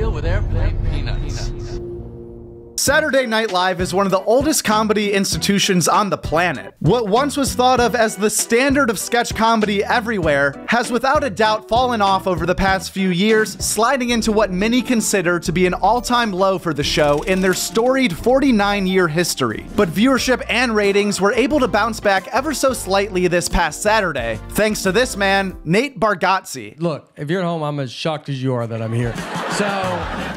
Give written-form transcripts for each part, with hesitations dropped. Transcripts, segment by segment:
deal with airplane peanuts. Saturday Night Live is one of the oldest comedy institutions on the planet. What once was thought of as the standard of sketch comedy everywhere has without a doubt fallen off over the past few years, sliding into what many consider to be an all-time low for the show in their storied 49-year history. But viewership and ratings were able to bounce back ever so slightly this past Saturday, thanks to this man, Nate Bargatze. Look, if you're at home, I'm as shocked as you are that I'm here. So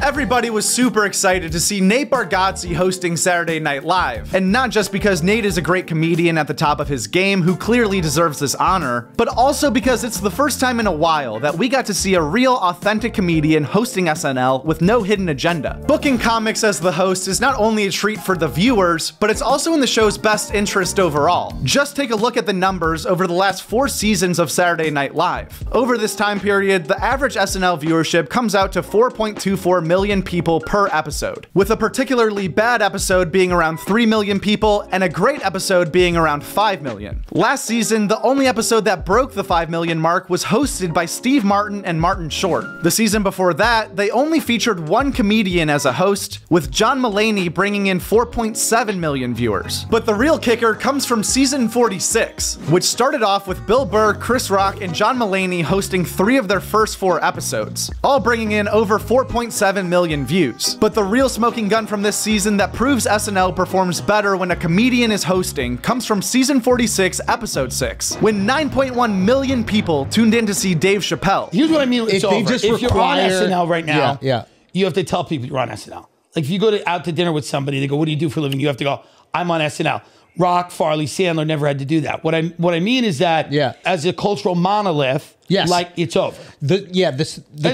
everybody was super excited to see Nate Bargatze hosting Saturday Night Live. And not just because Nate is a great comedian at the top of his game who clearly deserves this honor, but also because it's the first time in a while that we got to see a real authentic comedian hosting SNL with no hidden agenda. Booking comics as the host is not only a treat for the viewers, but it's also in the show's best interest overall. Just take a look at the numbers over the last 4 seasons of Saturday Night Live. Over this time period, the average SNL viewership comes out to 4.24 million people per episode, with a particularly bad episode being around 3 million people and a great episode being around 5 million. Last season, the only episode that broke the 5 million mark was hosted by Steve Martin and Martin Short. The season before that, they only featured one comedian as a host, with John Mulaney bringing in 4.7 million viewers. But the real kicker comes from season 46, which started off with Bill Burr, Chris Rock, and John Mulaney hosting 3 of their first 4 episodes, all bringing in over 4.7 million views. But the real smoking gun from this season that proves SNL performs better when a comedian is hosting comes from season 46, episode 6, when 9.1 million people tuned in to see Dave Chappelle. Here's what I mean. It's over. If you're on SNL right now, yeah, you have to tell people you're on SNL. Like if you go out to dinner with somebody, they go, "What do you do for a living?" You have to go, "I'm on SNL." Rock, Farley, Sandler never had to do that. What I mean is that as a cultural monolith, like it's over. The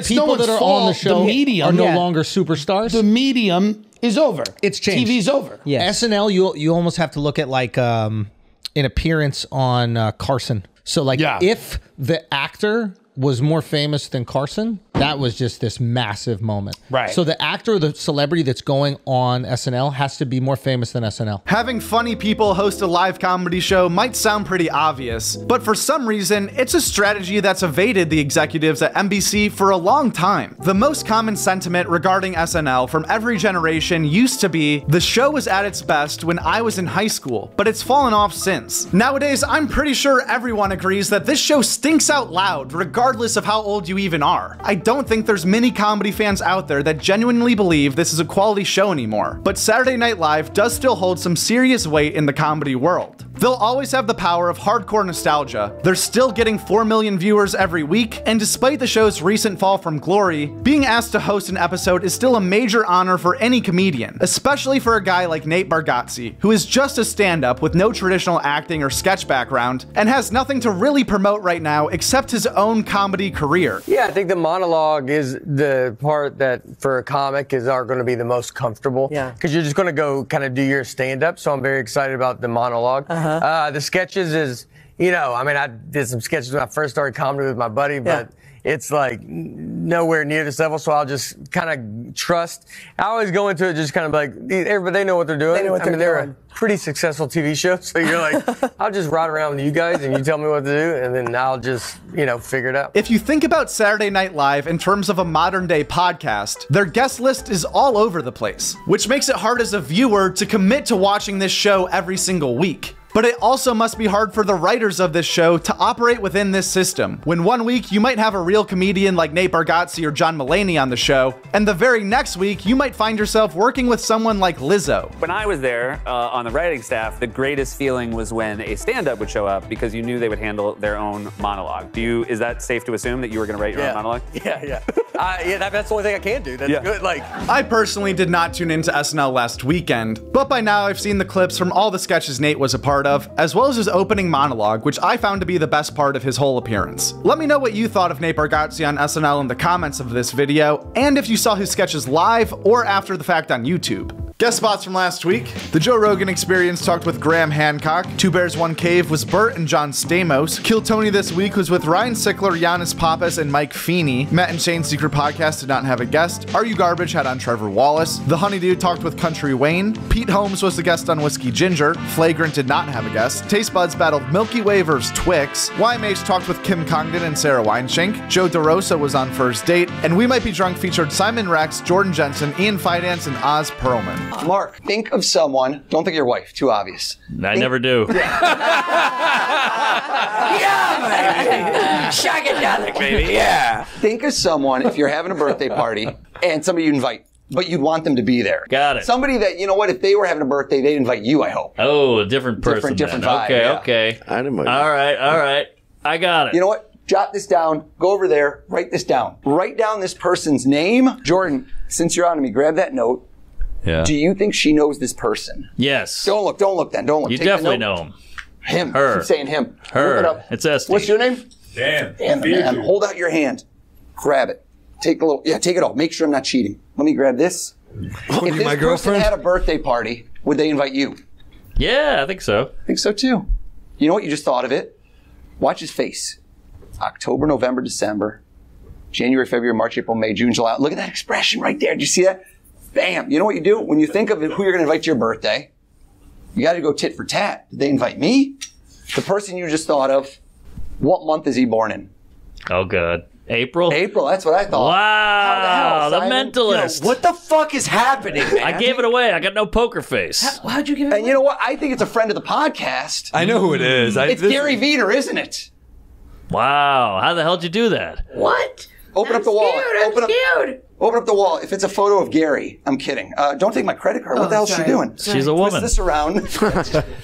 people that are on the show are no longer superstars. The medium is over. It's changed. TV's over. Yeah. SNL, you almost have to look at like an appearance on Carson. So like if the actor was more famous than Carson, that was just this massive moment. Right. So the actor or the celebrity that's going on SNL has to be more famous than SNL. Having funny people host a live comedy show might sound pretty obvious, but for some reason, it's a strategy that's evaded the executives at NBC for a long time. The most common sentiment regarding SNL from every generation used to be, the show was at its best when I was in high school, but it's fallen off since. Nowadays, I'm pretty sure everyone agrees that this show stinks out loud, regardless of how old you even are. I don't think there's many comedy fans out there that genuinely believe this is a quality show anymore, but Saturday Night Live does still hold some serious weight in the comedy world. They'll always have the power of hardcore nostalgia. They're still getting 4 million viewers every week, and despite the show's recent fall from glory, being asked to host an episode is still a major honor for any comedian, especially for a guy like Nate Bargatze, who is just a stand-up with no traditional acting or sketch background, and has nothing to really promote right now except his own comedy career. Yeah, I think the monologue is the part that for a comic are going to be the most comfortable. Yeah. Because you're just going to go kind of do your stand-up, so I'm very excited about the monologue. The sketches is, you know, I mean, I did some sketches when I first started comedy with my buddy, but it's like nowhere near this level, so I'll just kind of trust. I always go into it just kind of like, everybody, they know what they're doing. They're a pretty successful TV show, so you're like, I'll just ride around with you guys and you tell me what to do, and then I'll just, you know, figure it out. If you think about Saturday Night Live in terms of a modern day podcast, their guest list is all over the place, which makes it hard as a viewer to commit to watching this show every single week. But it also must be hard for the writers of this show to operate within this system, when one week you might have a real comedian like Nate Bargatze or John Mulaney on the show, and the very next week you might find yourself working with someone like Lizzo. When I was there on the writing staff, the greatest feeling was when a stand-up would show up because you knew they would handle their own monologue. Is that safe to assume that you were going to write your own monologue? Yeah. That's the only thing I can do. That's good. Like, I personally did not tune into SNL last weekend, but by now I've seen the clips from all the sketches Nate was a part of, as well as his opening monologue, which I found to be the best part of his whole appearance. Let me know what you thought of Nate Bargatze on SNL in the comments of this video, and if you saw his sketches live or after the fact on YouTube. Guest spots from last week. The Joe Rogan Experience talked with Graham Hancock. Two Bears, One Cave was Bert and John Stamos. Kill Tony this week was with Ryan Sickler, Giannis Pappas, and Mike Feeney. Matt and Shane's Secret Podcast did not have a guest. Are You Garbage had on Trevor Wallace. The Honeydew talked with Country Wayne. Pete Holmes was the guest on Whiskey Ginger. Flagrant did not have a guest. Taste Buds battled Milky Way vs. Twix. YMH talked with Kim Congdon and Sarah Weinschenk. Joe DeRosa was on First Date. And We Might Be Drunk featured Simon Rex, Jordan Jensen, Ian Fidance, and Oz Perlman. Mark, think of someone. Don't think of your wife. Too obvious. I never do. Yeah, baby. Shagadelic, baby. Yeah. Think of someone if you're having a birthday party and somebody you invite, but you'd want them to be there. Got it. Somebody that, you know what, if they were having a birthday, they'd invite you, I hope. Oh, a different person. Different vibe. Okay, yeah. okay. I didn't mind. All right. I got it. You know what? Jot this down. Go over there. Write this down. Write down this person's name. Jordan, since you're on to me, grab that note. Yeah. Do you think she knows this person? Yes. Don't look then. Don't look. You Take definitely the note. know him. Him. Her. Keep saying him. Her. Look it up. It's Esty. What's your name? Dan. Dan. Hold out your hand. Grab it. Take it all. Make sure I'm not cheating. Let me grab this. Oh, If this my person girlfriend? had a birthday party, would they invite you? Yeah, I think so. I think so too. You know what? You just thought of it. Watch his face. October, November, December, January, February, March, April, May, June, July. Look at that expression right there. Did you see that? Bam. You know what you do? When you think of who you're going to invite to your birthday, you got to go tit for tat. Did they invite me? The person you just thought of, what month is he born in? Oh, good. April? April. That's what I thought. Wow. How the hell, The Simon? mentalist. What the fuck is happening, man? I gave it away. I got no poker face. How'd you give it And you know what? I think it's a friend of the podcast. I know who it is. It's Gary Veter, isn't it? Wow. How the hell did you do that? What? Open up the wall. Open up the wall. If it's a photo of Gary, I'm kidding. Don't take my credit card. What the hell is she doing? She's a woman. Twist this around.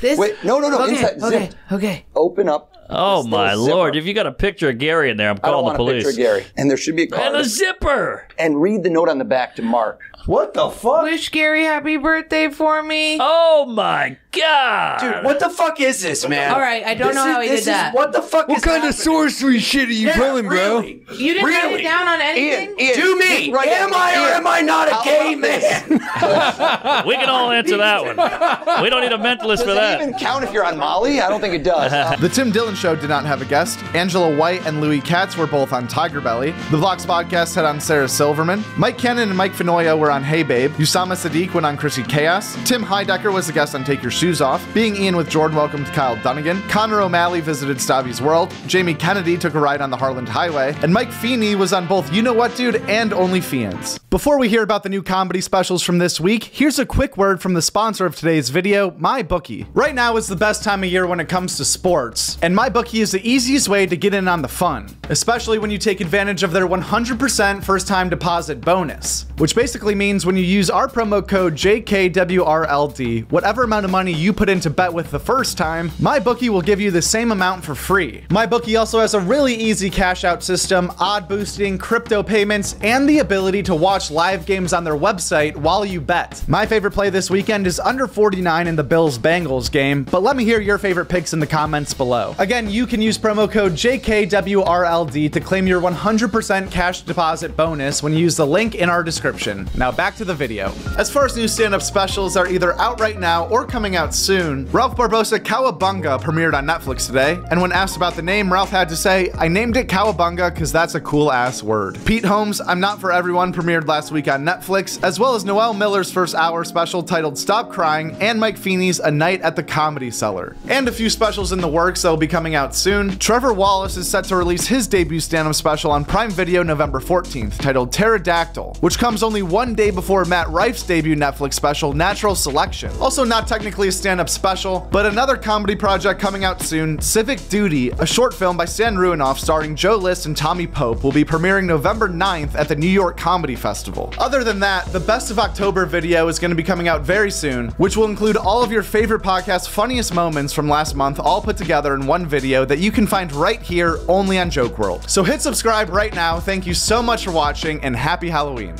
This? Wait, no. Okay, Inside. Zip. okay. Open up. Oh, this my little Lord. zipper. If you got a picture of Gary in there, I'm I don't calling want the a police. picture of Gary. And there should be a card. And a zipper. And read the note on the back to Mark. What the fuck? Wish Gary happy birthday for me. Oh, my God. Dude, what the fuck is this, man? All right, I don't know how he did that. What the fuck What is kind of happening? sorcery shit are you pulling, bro? Really? You didn't write it down on anything? Ian, Do me! right Am now, I or Ian. am I not a How gay about this? man? We can all answer that one. We don't need a mentalist Does for it that. even count if you're on Molly? I don't think it does. The Tim Dillon Show did not have a guest. Angela White and Louis Katz were both on Tiger Belly. The Vlogs Podcast had on Sarah Silverman. Mike Cannon and Mike Fenoya were on Hey Babe. Usama Sadiq went on Chrissy Chaos. Tim Heidecker was the guest on Take Your Shoes Off. Being Ian with Jordan welcomed Kyle Dunnigan. Connor O'Malley visited Stabby's World. Jamie Kennedy took a ride on the Harland Highway. And Mike Feeney was on both You Know What Dude and OnlyFans. Before we hear about the new comedy specials from this week, here's a quick word from the sponsor of today's video, MyBookie. Right now is the best time of year when it comes to sports, and MyBookie is the easiest way to get in on the fun, especially when you take advantage of their 100% first-time deposit bonus, which basically means when you use our promo code JKWRLD, whatever amount of money you put in to bet with the first time, MyBookie will give you the same amount for free. MyBookie also has a really easy cash out system, odd boosting, crypto payments, and the ability to watch live games on their website while you bet. My favorite play this weekend is under 49 in the Bills-Bengals game, but let me hear your favorite picks in the comments below. Again, you can use promo code JKWRLD to claim your 100% cash deposit bonus when you use the link in our description. Now back to the video. As far as new stand-up specials are either out right now or coming out soon, Ralph Barbosa Cowabunga premiered on Netflix today, and when asked about the name, Ralph had to say, "I named it Cowabunga because that's a cool-ass word." Pete Holmes' I'm Not For Everyone premiered last week on Netflix, as well as Noel Miller's first hour special titled Stop Crying, and Mike Feeney's A Night at the Comedy Cellar. And a few specials in the works that will be coming out soon. Trevor Wallace is set to release his debut stand-up special on Prime Video November 14th, titled Pterodactyl, which comes only one day before Matt Rife's debut Netflix special, Natural Selection. Also not technically a stand-up special, but another comedy project coming out soon, Civic Duty, a short film by Stan Ruinoff starring Joe List and Tommy Pope, will be premiering November 9th at the New York Comedy Festival. Other than that, the Best of October video is going to be coming out very soon, which will include all of your favorite podcast's funniest moments from last month all put together in one video that you can find right here only on Joke World. So hit subscribe right now. Thank you so much for watching, and happy Halloween.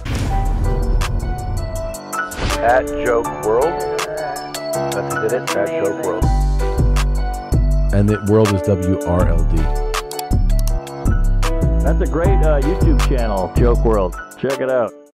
At Joke World. That's it, at Joke World. And the world is WRLD. That's a great YouTube channel, Joke World. Check it out.